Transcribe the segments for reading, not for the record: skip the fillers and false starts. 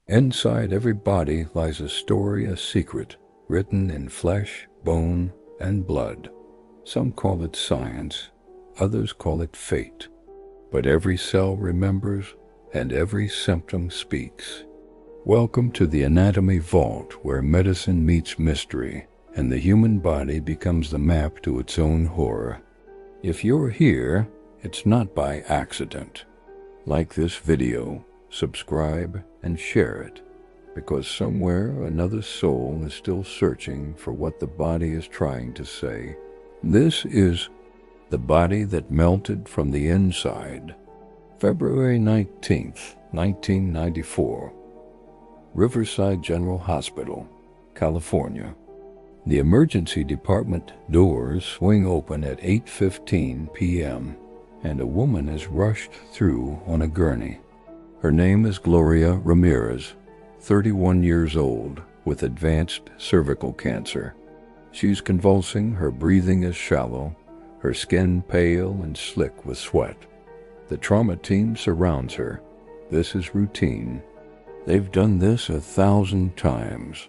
Inside every body lies a story, a secret, written in flesh, bone, and blood. Some call it science, others call it fate. But every cell remembers, and every symptom speaks. Welcome to the Anatomy Vault, where medicine meets mystery, and the human body becomes the map to its own horror. If you're here, it's not by accident. Like this video, subscribe, and share it, because somewhere another soul is still searching for what the body is trying to say. This is The Body That Melted from the Inside. February 19th, 1994. Riverside General Hospital, California. The emergency department doors swing open at 8:15 p.m., and a woman is rushed through on a gurney. Her name is Gloria Ramirez, 31 years old, with advanced cervical cancer. She's convulsing, her breathing is shallow, her skin pale and slick with sweat. The trauma team surrounds her. This is routine. They've done this 1,000 times.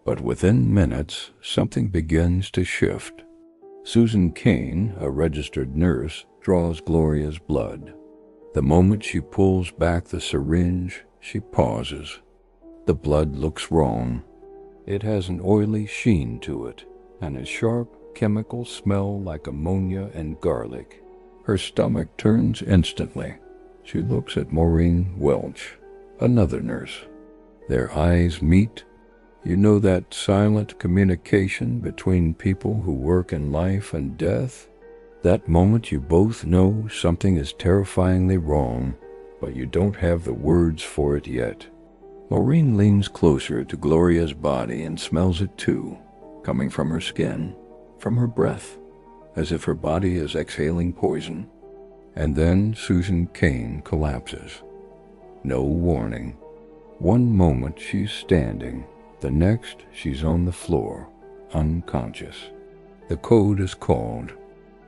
But within minutes, something begins to shift. Susan Kane, a registered nurse, draws Gloria's blood. The moment she pulls back the syringe, she pauses. The blood looks wrong. It has an oily sheen to it, and a sharp chemical smell like ammonia and garlic. Her stomach turns instantly. She looks at Maureen Welch, another nurse. Their eyes meet. You know that silent communication between people who work in life and death? That moment you both know something is terrifyingly wrong, but you don't have the words for it yet. Maureen leans closer to Gloria's body and smells it too, coming from her skin, from her breath, as if her body is exhaling poison. And then Susan Kane collapses. No warning. One moment she's standing, the next she's on the floor, unconscious. The code is called.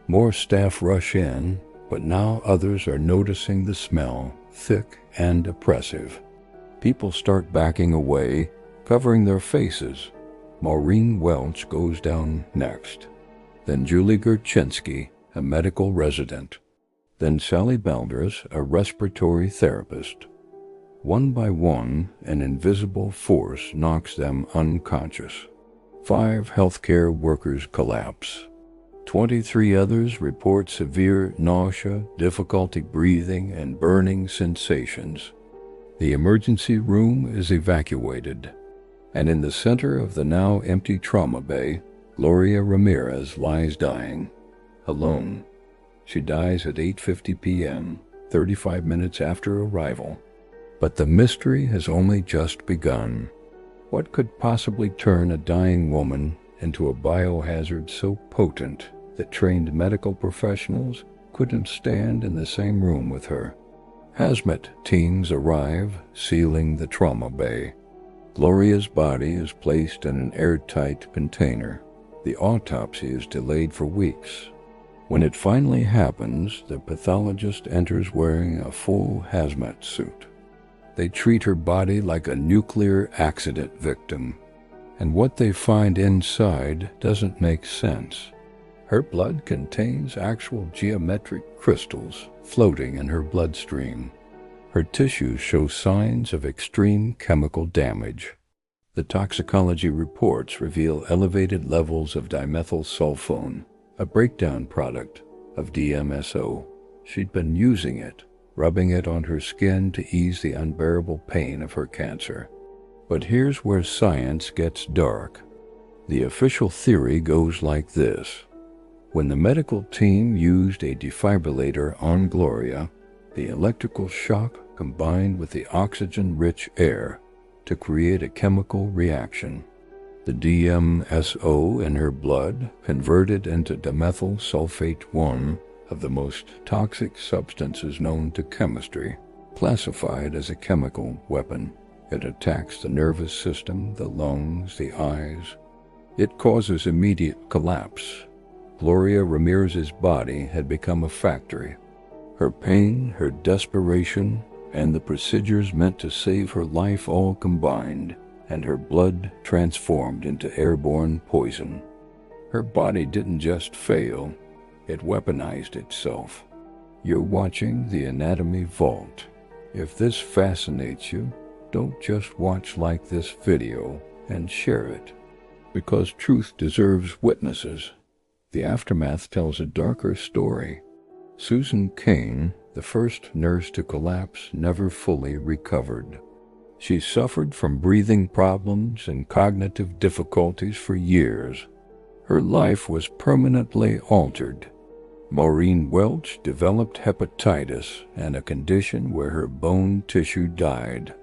More staff rush in, but now others are noticing the smell, thick and oppressive. People start backing away, covering their faces. Maureen Welch goes down next. Then Julie Gerchinsky, a medical resident. Then Sally Balders, a respiratory therapist. One by one, an invisible force knocks them unconscious. 5 healthcare workers collapse. 23 others report severe nausea, difficulty breathing, and burning sensations. The emergency room is evacuated, and in the center of the now empty trauma bay, Gloria Ramirez lies dying, alone. She dies at 8:50 p.m., 35 minutes after arrival. But the mystery has only just begun. What could possibly turn a dying woman into a biohazard so potent that trained medical professionals couldn't stand in the same room with her? Hazmat teams arrive, sealing the trauma bay. Gloria's body is placed in an airtight container. The autopsy is delayed for weeks. When it finally happens, the pathologist enters wearing a full hazmat suit. They treat her body like a nuclear accident victim, and what they find inside doesn't make sense. Her blood contains actual geometric crystals floating in her bloodstream. Her tissues show signs of extreme chemical damage. The toxicology reports reveal elevated levels of dimethyl sulfone, a breakdown product of DMSO. She'd been using it, rubbing it on her skin to ease the unbearable pain of her cancer. But here's where science gets dark. The official theory goes like this. When the medical team used a defibrillator on Gloria, the electrical shock combined with the oxygen-rich air to create a chemical reaction. The DMSO in her blood converted into dimethyl sulfate 1, of the most toxic substances known to chemistry, classified as a chemical weapon. It attacks the nervous system, the lungs, the eyes. It causes immediate collapse. Gloria Ramirez's body had become a factory. Her pain, her desperation, and the procedures meant to save her life all combined, and her blood transformed into airborne poison. Her body didn't just fail, it weaponized itself. You're watching the Anatomy Vault. If this fascinates you, don't just watch like this video and share it, because truth deserves witnesses. The aftermath tells a darker story. Susan Kane, the first nurse to collapse, never fully recovered. She suffered from breathing problems and cognitive difficulties for years. Her life was permanently altered. Maureen Welch developed hepatitis and a condition where her bone tissue died.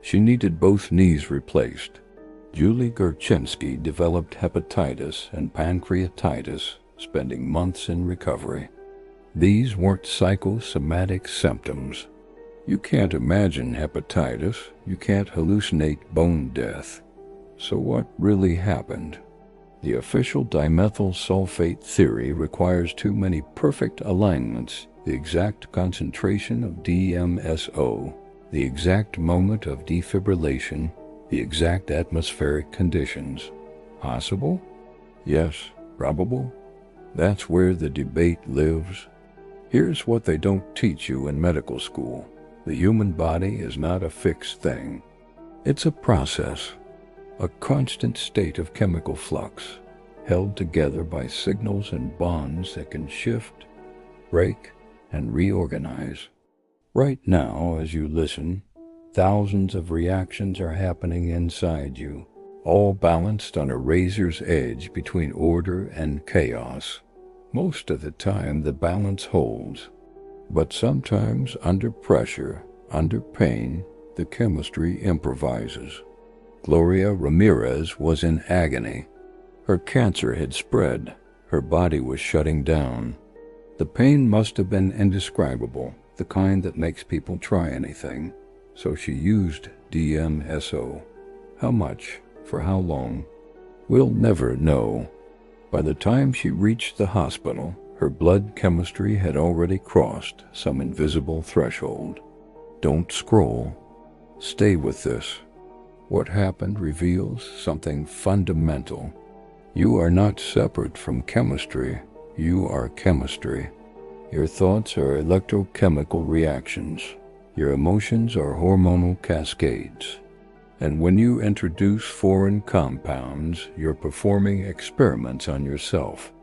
She needed both knees replaced. Julie Gerchinsky developed hepatitis and pancreatitis, spending months in recovery. These weren't psychosomatic symptoms. You can't imagine hepatitis, you can't hallucinate bone death. So what really happened? The official dimethyl sulfate theory requires too many perfect alignments, the exact concentration of DMSO, the exact moment of defibrillation, the exact atmospheric conditions. Possible? Yes. Probable? That's where the debate lives. Here's what they don't teach you in medical school. The human body is not a fixed thing. It's a process, a constant state of chemical flux, held together by signals and bonds that can shift, break, and reorganize. Right now, as you listen, thousands of reactions are happening inside you, all balanced on a razor's edge between order and chaos. Most of the time, the balance holds. But sometimes, under pressure, under pain, the chemistry improvises. Gloria Ramirez was in agony. Her cancer had spread. Her body was shutting down. The pain must have been indescribable, the kind that makes people try anything. So she used DMSO. How much? For how long? We'll never know. By the time she reached the hospital, her blood chemistry had already crossed some invisible threshold. Don't scroll. Stay with this. What happened reveals something fundamental. You are not separate from chemistry. You are chemistry. Your thoughts are electrochemical reactions. Your emotions are hormonal cascades. And when you introduce foreign compounds, you're performing experiments on yourself.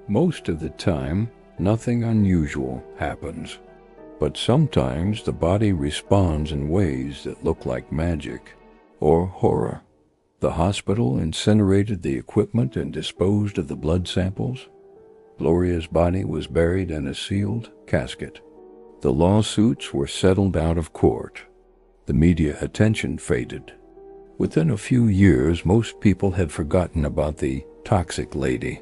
Most of the time, nothing unusual happens. But sometimes the body responds in ways that look like magic or horror. The hospital incinerated the equipment and disposed of the blood samples. Gloria's body was buried in a sealed casket. The lawsuits were settled out of court. The media attention faded. Within a few years, most people had forgotten about the toxic lady.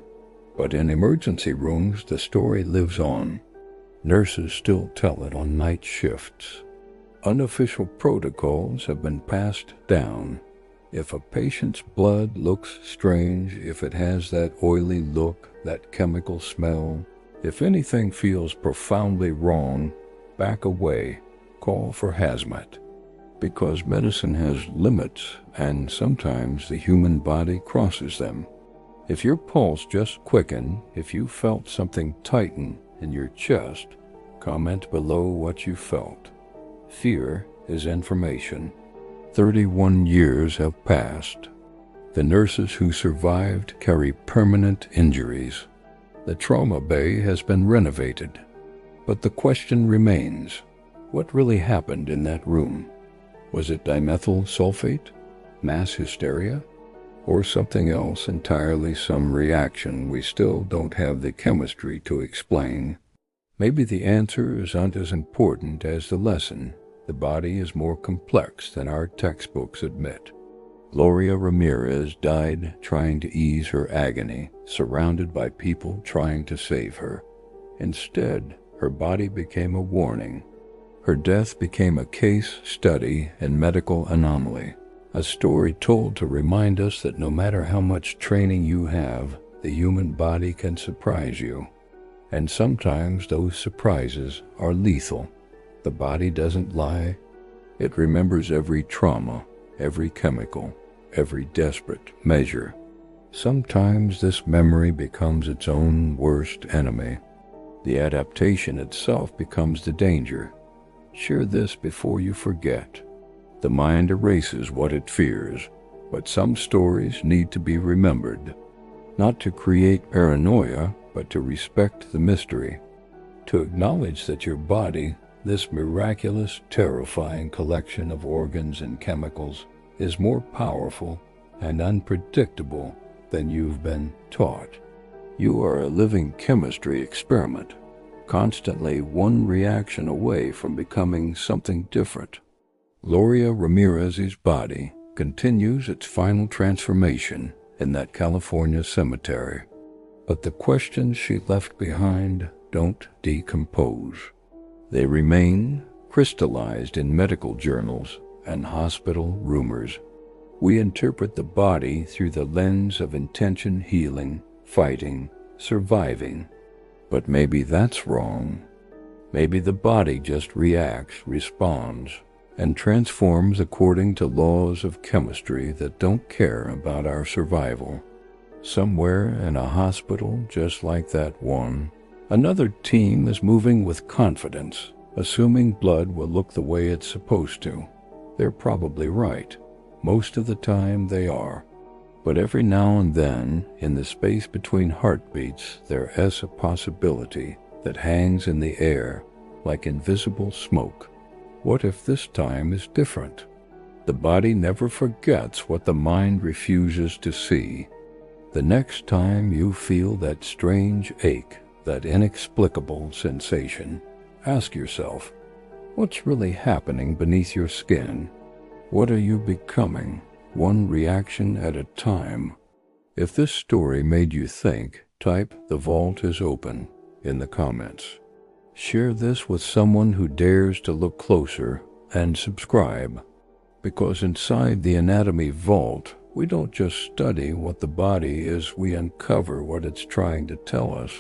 But in emergency rooms, the story lives on. Nurses still tell it on night shifts. Unofficial protocols have been passed down. If a patient's blood looks strange, if it has that oily look, that chemical smell, if anything feels profoundly wrong, back away, call for Hazmat. Because medicine has limits, and sometimes the human body crosses them. If your pulse just quickened, if you felt something tighten in your chest, comment below what you felt. Fear is information. 31 years have passed. The nurses who survived carry permanent injuries. The trauma bay has been renovated. But the question remains, what really happened in that room? Was it dimethyl sulfate, mass hysteria, or something else entirely, some reaction we still don't have the chemistry to explain? Maybe the answers aren't as important as the lesson. The body is more complex than our textbooks admit. Gloria Ramirez died trying to ease her agony, surrounded by people trying to save her. Instead, her body became a warning. Her death became a case study in medical anomaly, a story told to remind us that no matter how much training you have, the human body can surprise you. And sometimes those surprises are lethal. The body doesn't lie, It remembers every trauma, every chemical, every desperate measure. Sometimes this memory becomes its own worst enemy. The adaptation itself becomes the danger. Share this before you forget. The mind erases what it fears, but some stories need to be remembered, not to create paranoia, but to respect the mystery, to acknowledge that your body, this miraculous, terrifying collection of organs and chemicals, is more powerful and unpredictable than you've been taught. You are a living chemistry experiment, constantly one reaction away from becoming something different. Gloria Ramirez's body continues its final transformation in that California cemetery, but the questions she left behind don't decompose. They remain crystallized in medical journals and hospital rumors. We interpret the body through the lens of intention, healing, fighting, surviving. But maybe that's wrong. Maybe the body just reacts, responds, and transforms according to laws of chemistry that don't care about our survival. Somewhere in a hospital just like that one, another team is moving with confidence, assuming blood will look the way it's supposed to. They're probably right. Most of the time they are. But every now and then, in the space between heartbeats, there is a possibility that hangs in the air like invisible smoke. What if this time is different? The body never forgets what the mind refuses to see. The next time you feel that strange ache, that inexplicable sensation, ask yourself, what's really happening beneath your skin? What are you becoming, one reaction at a time? If this story made you think, type "The Vault is Open" in the comments. Share this with someone who dares to look closer, and subscribe, because inside the anatomy vault, we don't just study what the body is, we uncover what it's trying to tell us.